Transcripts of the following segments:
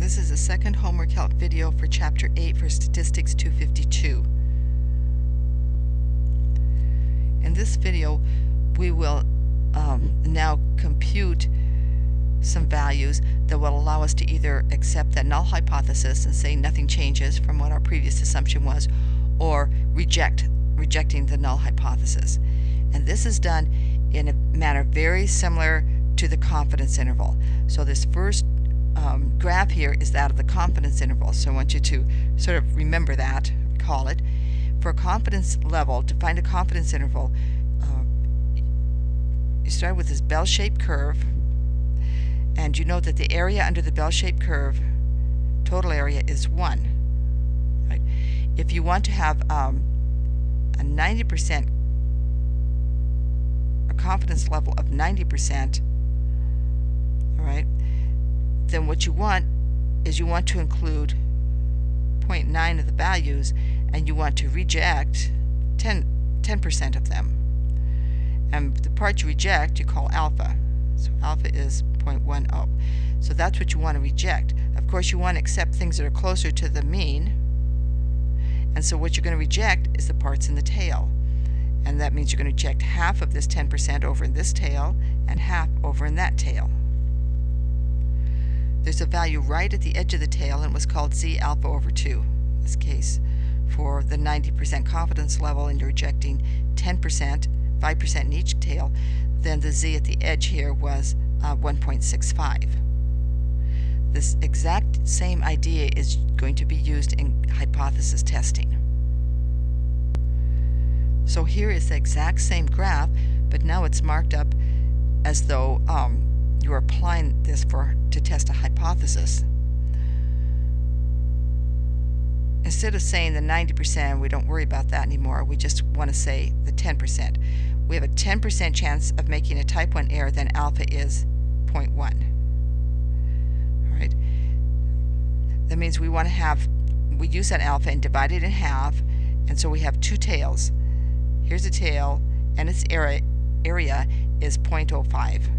This is the second homework help video for Chapter 8 for Statistics 252. In this video, we will now compute some values that will allow us to either accept that null hypothesis and say nothing changes from what our previous assumption was, or rejecting the null hypothesis. And this is done in a manner very similar to the confidence interval. So this first graph here is that of the confidence interval. So I want you to sort of remember that, recall it. For a confidence level, to find a confidence interval, you start with this bell-shaped curve, and you know that the area under the bell-shaped curve, total area, is 1. Right? If you want to have a 90%, a confidence level of 90%, all right, then what you want is you want to include 0.9 of the values, and you want to reject 10% of them. And the part you reject you call alpha. So alpha is 0.10. So that's what you want to reject. Of course, you want to accept things that are closer to the mean. And so what you're going to reject is the parts in the tail. And that means you're going to reject half of this 10% over in this tail and half over in that tail. There's a value right at the edge of the tail, and it was called z alpha over 2. In this case, for the 90% confidence level, and you're rejecting 10%, 5% in each tail, then the z at the edge here was 1.65. This exact same idea is going to be used in hypothesis testing. So here is the exact same graph, but now it's marked up as though you're applying this to test a hypothesis. Instead of saying the 90%, we don't worry about that anymore. We just want to say the 10%. We have a 10% chance of making a type 1 error, then alpha is 0.1. All right. That means we want to have, we use that alpha and divide it in half, and so we have two tails. Here's a tail, and its area is 0.05.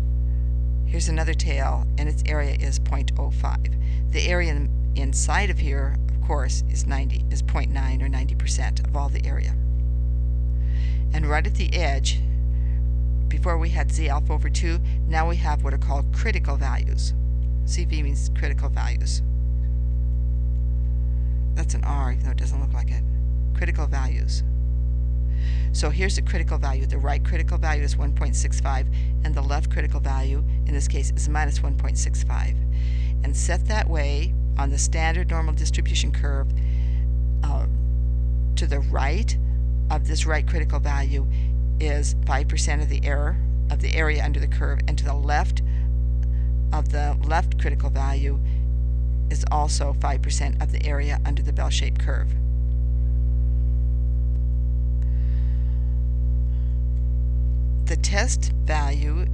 Here's another tail, and its area is 0.05. The area inside of here, of course, is 0.9 or 90% of all the area. And right at the edge, before we had z alpha over 2, now we have what are called critical values. CV means critical values. That's an R, even though it doesn't look like it. Critical values. So here's the critical value. The right critical value is 1.65, and the left critical value, in this case, is minus 1.65. And set that way on the standard normal distribution curve, to the right of this right critical value is 5% of the error of the area under the curve, and to the left of the left critical value is also 5% of the area under the bell-shaped curve. The test value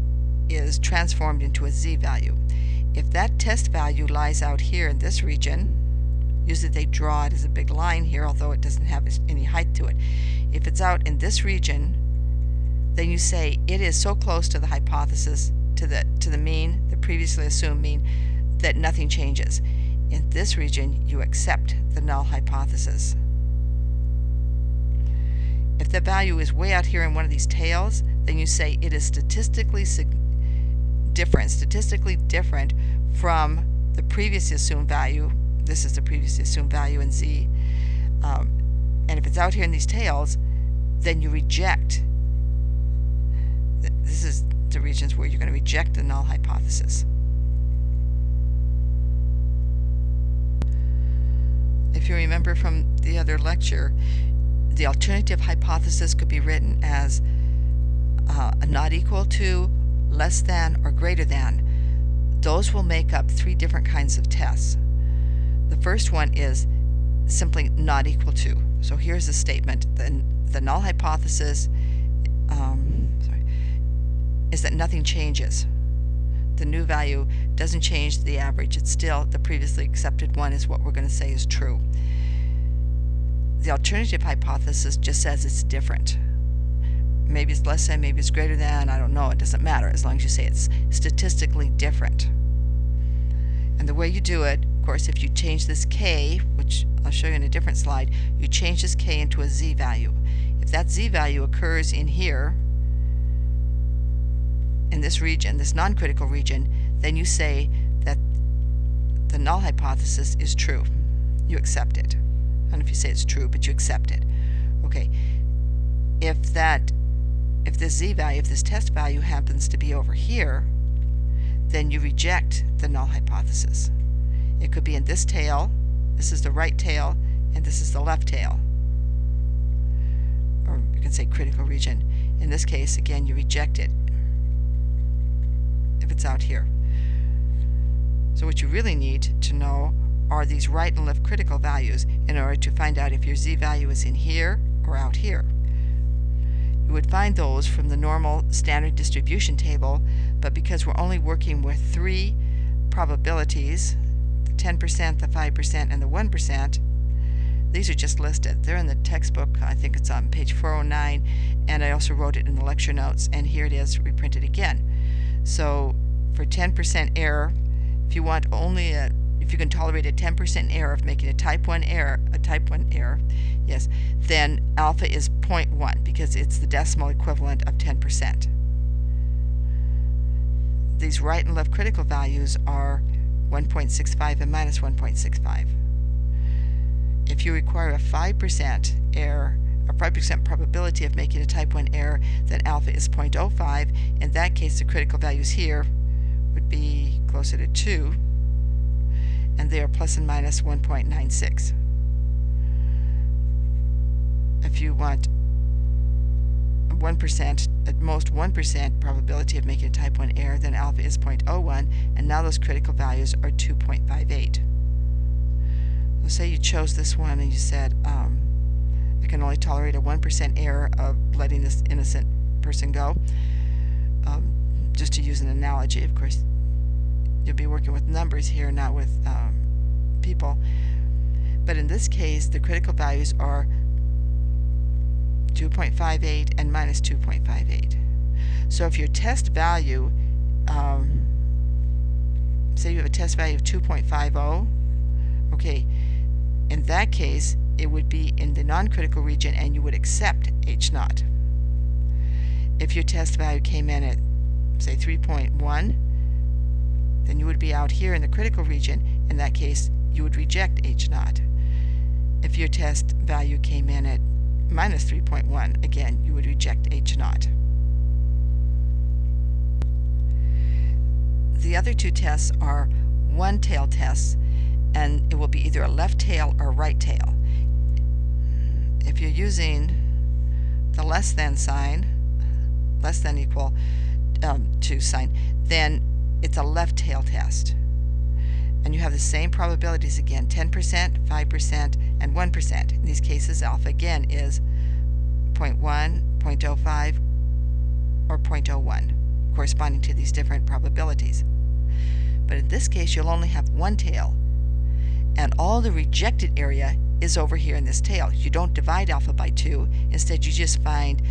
is transformed into a z value. If that test value lies out here in this region, usually they draw it as a big line here, although it doesn't have any height to it. If it's out in this region, then you say it is so close to the hypothesis, to the mean, the previously assumed mean, that nothing changes. In this region, you accept the null hypothesis. If the value is way out here in one of these tails, then you say it is statistically different from the previously assumed value. This is the previously assumed value in z. And if it's out here in these tails, then you reject. This is the regions where you're going to reject the null hypothesis. If you remember from the other lecture, the alternative hypothesis could be written as a not equal to, less than, or greater than. Those will make up three different kinds of tests. The first one is simply not equal to. So here's the statement. The null hypothesis is that nothing changes. The new value doesn't change the average. It's still the previously accepted one is what we're going to say is true. The alternative hypothesis just says it's different. Maybe it's less than, maybe it's greater than, I don't know, it doesn't matter as long as you say it's statistically different. And the way you do it, of course, if you change this k, which I'll show you in a different slide, you change this k into a z value. If that z value occurs in here, in this region, this non-critical region, then you say that the null hypothesis is true. You accept it. I don't know if you say it's true, but you accept it. Okay. If this z value, if this test value happens to be over here, then you reject the null hypothesis. It could be in this tail. This is the right tail, and this is the left tail. Or you can say critical region. In this case, again, you reject it if it's out here. So what you really need to know are these right and left critical values in order to find out if your z value is in here or out here. You would find those from the normal standard distribution table, but because we're only working with 3 probabilities, the 10%, the 5%, and the 1%, these are just listed. They're in the textbook. I think it's on page 409, and I also wrote it in the lecture notes, and here it is reprinted again. So for 10% error, if you want only if you can tolerate a 10% error of making a type 1 error, yes, then alpha is 0.1 because it's the decimal equivalent of 10%. These right and left critical values are 1.65 and minus 1.65. If you require a 5% error, a 5% probability of making a type 1 error, then alpha is 0.05. In that case, the critical values here would be closer to 2, and they are plus and minus 1.96. If you want 1%, at most 1% probability of making a type 1 error, then alpha is 0.01, and now those critical values are 2.58. So say you chose this one and you said, I can only tolerate a 1% error of letting this innocent person go. Just to use an analogy, of course, you'll be working with numbers here, not with people. But in this case, the critical values are 2.58 and minus 2.58. So if your test value, say you have a test value of 2.50, okay, in that case, it would be in the non-critical region and you would accept H naught. If your test value came in at, say, 3.1, then you would be out here in the critical region. In that case, you would reject H naught. If your test value came in at minus 3.1, again, you would reject H naught. The other 2 tests are one-tail tests, and it will be either a left tail or right tail. If you're using the less than sign, less than equal to sign, then it's a left tail test. And you have the same probabilities again, 10%, 5%, and 1%. In these cases, alpha again is 0.1, 0.05, or 0.01, corresponding to these different probabilities. But in this case, you'll only have one tail, and all the rejected area is over here in this tail. You don't divide alpha by 2. Instead, you just find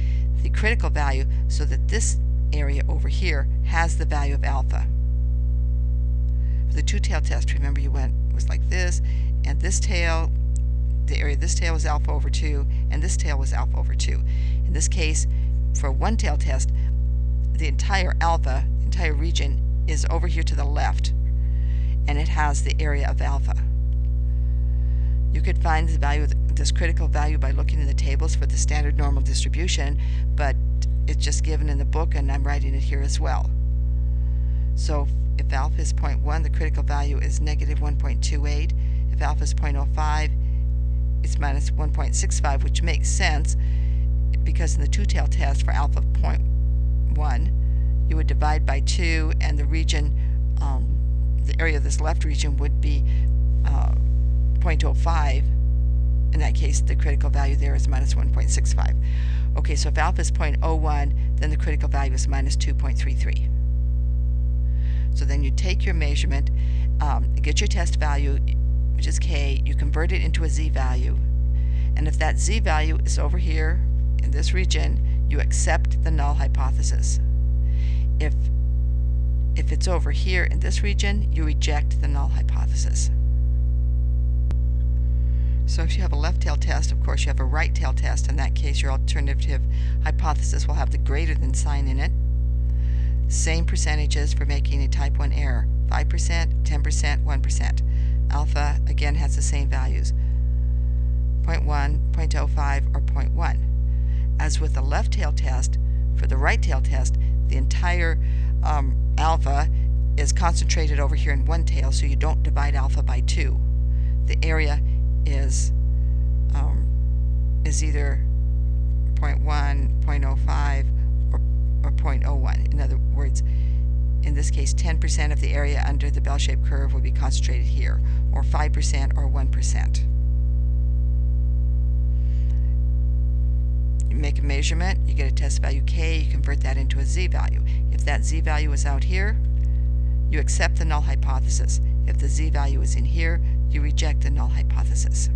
the critical value so that this area over here has the value of alpha. For the 2-tail test, remember it was like this, and this tail, the area of this tail was alpha over 2, and this tail was alpha over 2. In this case, for a 1-tail test, the entire alpha, the entire region, is over here to the left, and it has the area of alpha. You could find the value of this critical value by looking in the tables for the standard normal distribution, but it's just given in the book, and I'm writing it here as well. So if alpha is 0.1, the critical value is negative 1.28. If alpha is 0.05, it's minus 1.65, which makes sense because in the 2-tail test for alpha of 0.1, you would divide by 2, and the region, the area of this left region would be 0.05. In that case, the critical value there is minus 1.65. Okay, so if alpha is 0.01, then the critical value is minus 2.33. So then you take your measurement, get your test value, which is k, you convert it into a z value, and if that z value is over here in this region, you accept the null hypothesis. If If it's over here in this region, you reject the null hypothesis. So if you have a left tail test, of course you have a right tail test. In that case, your alternative hypothesis will have the greater than sign in it. Same percentages for making a type 1 error. 5%, 10%, 1%. Alpha, again, has the same values. 0.1, 0.05, or 0.1. As with the left tail test, for the right tail test, the entire alpha is concentrated over here in one tail, so you don't divide alpha by 2. The area is either 0.1, 0.05, or 0.01. In other words, in this case, 10% of the area under the bell-shaped curve would be concentrated here, or 5% or 1%. You make a measurement, you get a test value k, you convert that into a z-value. If that z-value is out here, you accept the null hypothesis. If the z-value is in here, you reject the null hypothesis.